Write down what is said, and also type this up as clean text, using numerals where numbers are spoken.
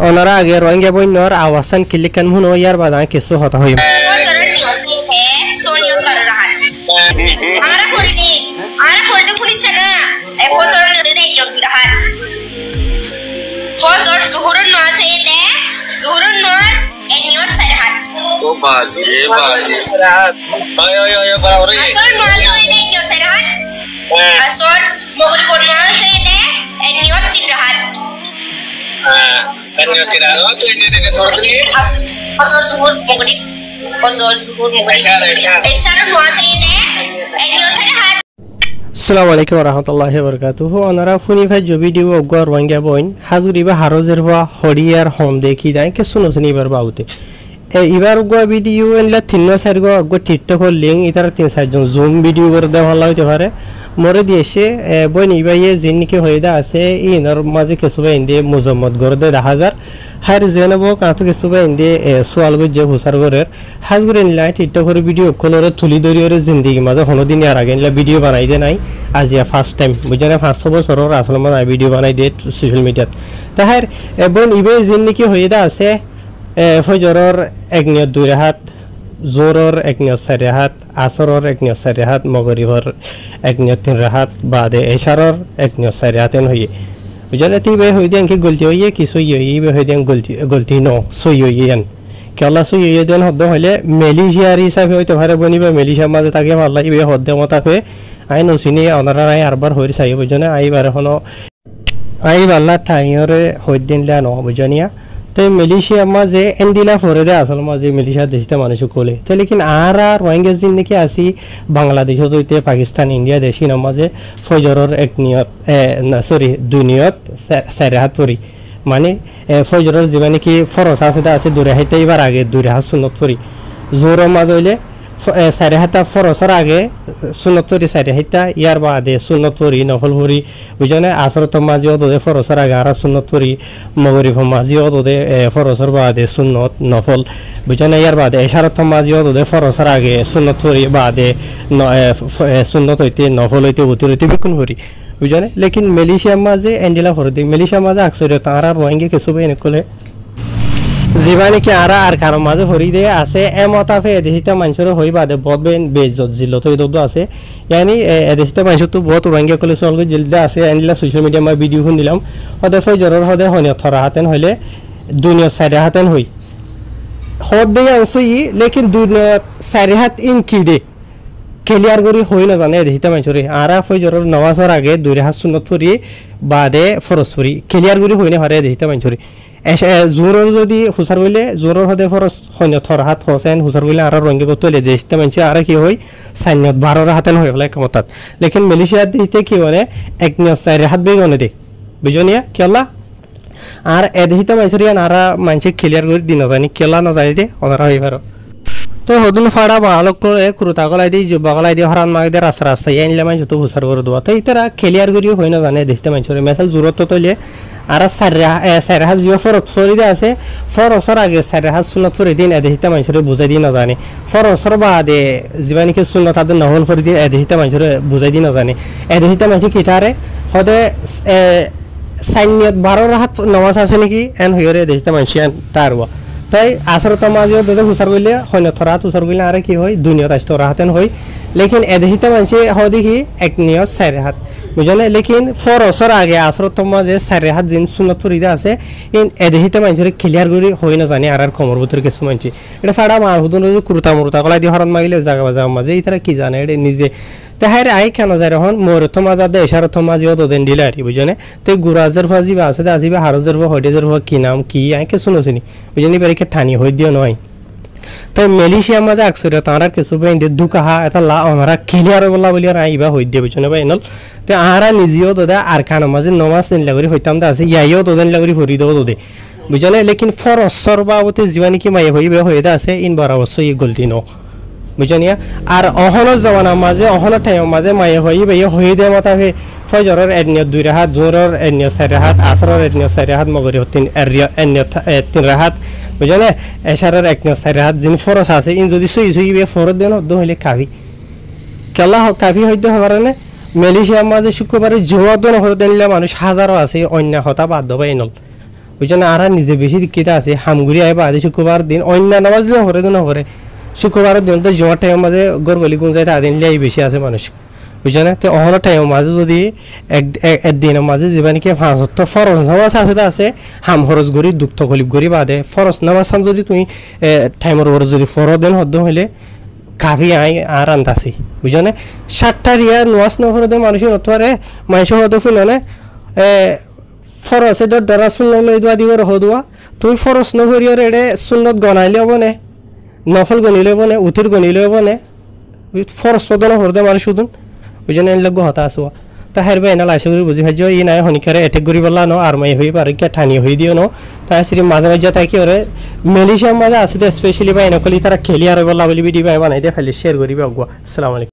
ওনারা আগে রোহিঙ্গা বইনর আওয়াসান ক্লিকান হুনো ইয়ার বাদা কিছু হতা হইম Assalamu alaikum warahmatullahi wabarakatuh. Onara funi fa jo video ogwa rohingya boin hazuri ba harozer wa horiyar hom dekhi dai ke suno sini bar baute e ibar ogwa video enla tinno sargo ogwa tiktok or link itara tin sarjon zoom video kor da bhalo hoite pare more dieshe boin ibaye jinnike hoida ase inor maje kesube inde muzammad gorde 10000 har zenabo kato kesube inde sual go je husar gorer hazgure enla tiktok or video kolore thuli dori ore zindagi maje hono din yar age enla video banai de nai আজিয়া first time বুঝানে 500 বছরের আসলে মানে video বানাই দে social মিডিয়াত তাহার এবং ইবে জিন্নিকি হইদা আছে ফজরের এক নিয়ত দুই রাহাত জোরর এক নিয়ত চার রাহাত আসরর এক নিয়ত চার রাহাত মগরিবর এক নিয়ত তিন রাহাত বাদে এশারর এক নিয়ত চার রাহাতেন হইয়ে বুঝানে তিবে হইদে কি গলতি হইয়ে কিছু ইবে হইদে গলতি ন সই হইয়েন কেলা সই হইয়ে দেন হদ্দ হইলে মালয়েশিয়ার হিসাবে হইতে পারে বনিবা মালয়েশিয়ার মাঝে তাকে ভালো ইবে হদ্দে মতাকে আই নসিনি ওনারা আই আরবার হইর চাই বুঝনে আই বারে হনো আই বাল্লা ঠাইরে হইদিনলা ন বুঝনিয়া তো মালয়েশিয়া মাঝে এন্ডিলা ফরে দে আসল মাঝে মালয়েশিয়া দেশতে মানুষ কোলে তো লেকিন আর রোহিঙ্গা জিন্দিকি আসি বাংলাদেশ হইতে পাকিস্তান ইন্ডিয়া দেশি না মাঝে ফজরের এক নিয়ত না সরি দুই নিয়ত চার পরি মানে ফজরের জীবনে কি ফরজ আছে দুই হাতে এবার আগে দুই হাত সুন্নত পরি জোরের মাঝে হইলে চারি হাতা ফরসর আগে সুন্নত পরি চারি হাতা ইয়ার বাদে সুন্নত পরি নফল পরি বুঝনে আসরত মাঝিও দে ফরসর আগে আর সুন্নত পরি মগরিব মাঝিও দে ফরসর বাদে সুন্নত নফল বুঝনে ইয়ার বাদে এশারত মাঝিও দে ফরসর আগে সুন্নত পরি বাদে সুন্নত হইতে নফল হইতে উতির হইতে বিকুন পরি বুঝনে লেকিন মালয়েশিয়া মাঝে এন্ডিলা ফরদি মালয়েশিয়া মাঝে আকসরিয়ত তারা রোহিঙ্গা কিছু বেনে কলে জীবানী কি আরা আর কারো মাঝে হরি দে আছে এমতাফে এদেশিতা মানুষের হই বাদে বহুত বেজত জিল্লত হই দদ আছে ইয়ানি এদেশিতা মানুষ তো বহুত রোহিঙ্গা কলে সলগ জিলদা আছে এন্ডিলা সোশ্যাল মিডিয়া মা ভিডিও হুন দিলাম হদে ফজরের হদে হনিয়া থরা হাতেন হইলে দুনিয়া সাইডে হাতেন হই হদে আনসই লেকিন দুনিয়া সাইডে হাত ইন কি দে ক্লিয়ার করি হই না জানে এদেশিতা মানুষরে আরা ফজরের নামাজের আগে দুই হাত সুন্নত পড়ি বাদে ফরজ পড়ি ক্লিয়ার করি হই না হারে এদেশিতা মানুষরে জোরর যদি হুসার হইলে জোরর হদে ফরস হন্য থর হাত হোসেন হুসার হইলে আর রঙ্গে করতে দেশতে মানুষ আর কি হয় সাইনত 12 হাতেন হয়ে গেলে কমতাত লেকিন মালয়েশিয়া দিতে কি মানে এক নিয়ত চার হাত বেগনে দে বুঝনিয়া কেলা আর এদেশিতে মানুষের আর মানুষ ক্লিয়ার করে দিন জানি কেলা না জানি দে ওনারা হইবার তো হদুন ফাড়া ভালো করে ক্রুতা গলাই দি জুবা গলাই দি হরান মাগ দে রাস্তা রাস্তা আইনলে মানুষ তো হুসার করে দেওয়া তো ইতারা ক্লিয়ার করিও হয় না জানে দেশতে মানুষের মেসাল জরুরত তলে আর সারা হাত জিবা ফরত ফরিদে আছে ফরসর আগে সারা হাত সুন্নত ফরি দিন এদেশিতা মানুষের বুঝাই দি না জানে ফরসর বাদে জীবানিকে সুন্নত আদে নহল ফরি দিন এদেশিতা মানুষের বুঝাই দি না জানে এদেশিতা মানুষ কিটারে হদে সাইনিয়ত 12 হাত নামাজ আছে নাকি এন হইরে এদেশিতা মানুষ তারবা তাই আসরত মাঝে দে হুসার কইলে হইন থরাত হুসার কইলে আর কি হয় দুনিয়া রাষ্ট্র রাহাতেন হয় লেকিন এদেশিতা মানুষ হয় দেখি এক নিয়ত চার হাত বুঝলে লেকিন ফরসর আগে আসরত মাঝে চার হাত জিন সুন্নত ফরিদা আছে ইন এদেশিতা মানুষের ক্লিয়ার করে হই না জানি আর কমর ভিতর কিছু মানুষ এটা ফাড়া মার হুদুন কুরতা মুরতা গলাই দি হরন মাগিলে জায়গা বাজা মাঝে ইতারা কি জানে এটা নিজে তাহার আই কেন যায় রহন মোরত মাজা দে এশারত মাঝে ও দেন দিলারি বুঝনে তে গুরাজের ফাজি বা আছে আজিবা হারজের বা হডেজের বা কি নাম কি আই কে শুনছিনি বুঝনি বারিকে ঠানি হই দিও নয় তো মালয়েশিয়া মাঝে আকসরে তারা কিছু বেঁধে দুকাহা এটা লা আমরা ক্লিয়ার বলা বলি আর আইবা হই দিয়ে বুঝনে ভাই নল তো আরা নিজেও দাদা আর কানো মাঝে নমাজ নিলা করি হইতাম দা আছে ইয়াইও দোদেন লাগরি ফরি দাও দে বুঝনে লেকিন ফরসর বাবতে জীবানি কি মাই হইবে হইদা আছে ইন বরাবর এই গলতি ন বুঝনিয়া আর অহনৰ জামানা মাঝে অহনৰ টাইম মাঝে মাই হইবে হই দে মতাফে ফজরের এনিয়ত দুই রাহাত জোরর এনিয়ত চার রাহাত আসরের এনিয়ত চার রাহাত মগরিব তিন এনিয়ত তিন রাহাত বুঝলে এশারের এক নিয়ত চার রাহাত জিন ফরজ আছে ইন যদি সই সইবে ফরজ দেন দ হইলে কাফি কেলা কাফি হইতে হবারে না মালয়েশিয়া মাঝে শুক্রবারে জুমার দিন হর দিনলে মানুষ হাজারো আছে অন্য হতা বাদ দবাই নল বুঝছেন আর নিজে বেশি দীক্ষিত আছে হামগুড়ি আয় বাদে শুক্রবার দিন অন্য নামাজ না হরে না হরে শুক্রবারের দিন তো জমার টাইমের মাঝে গরগলি গুঞ্জায় তা দিন লাই বেশি আছে মানুষ বুঝছেন তো অহন টাইমের মাঝে যদি একদিনের মাঝে যে নাকি 5 ওয়াক্ত ফরজ নামাজ আছে হাম খরচ করি দুঃখ তকলিফ করি বাদে ফরজ নামাজ যদি তুমি টাইমের ওপর যদি ফরজ দিন হদ্দ হইলে কাফি আই আর আন্তাছি বুঝছেন 7টা রিয়া নামাজ না হরে মানুষের নতরে মানুষ হতো ফিলনে ফরজ এর দ্বারা সুন্নত লই দোয়া দিবর হদুয়া তুমি ফরজ ন করিয়র এডে সুন্নত গনাইলে হবনে নফল গনিলে হবনে উতির গনিলে হবনে ফরজ পদন হরদে মানুষ শুধুন বুঝছেন এর লগ হতা আসুয়া তা হেরবে এনা লাইসে করি বুঝি ভাজ্য ই নাই হনিকারে এটেক করি বললা ন আর মাই হই পারে কে ঠানি হই দিও ন তা শ্রী মাঝে মাঝে তাই কি ওরে মেলিশিয়া মাঝে আছে স্পেশালি বা এনকলি তারা খেলি আর বললা বলি ভিডিও বানাই দে খালি শেয়ার করিবে অগুয়া আসসালামু আলাইকুম।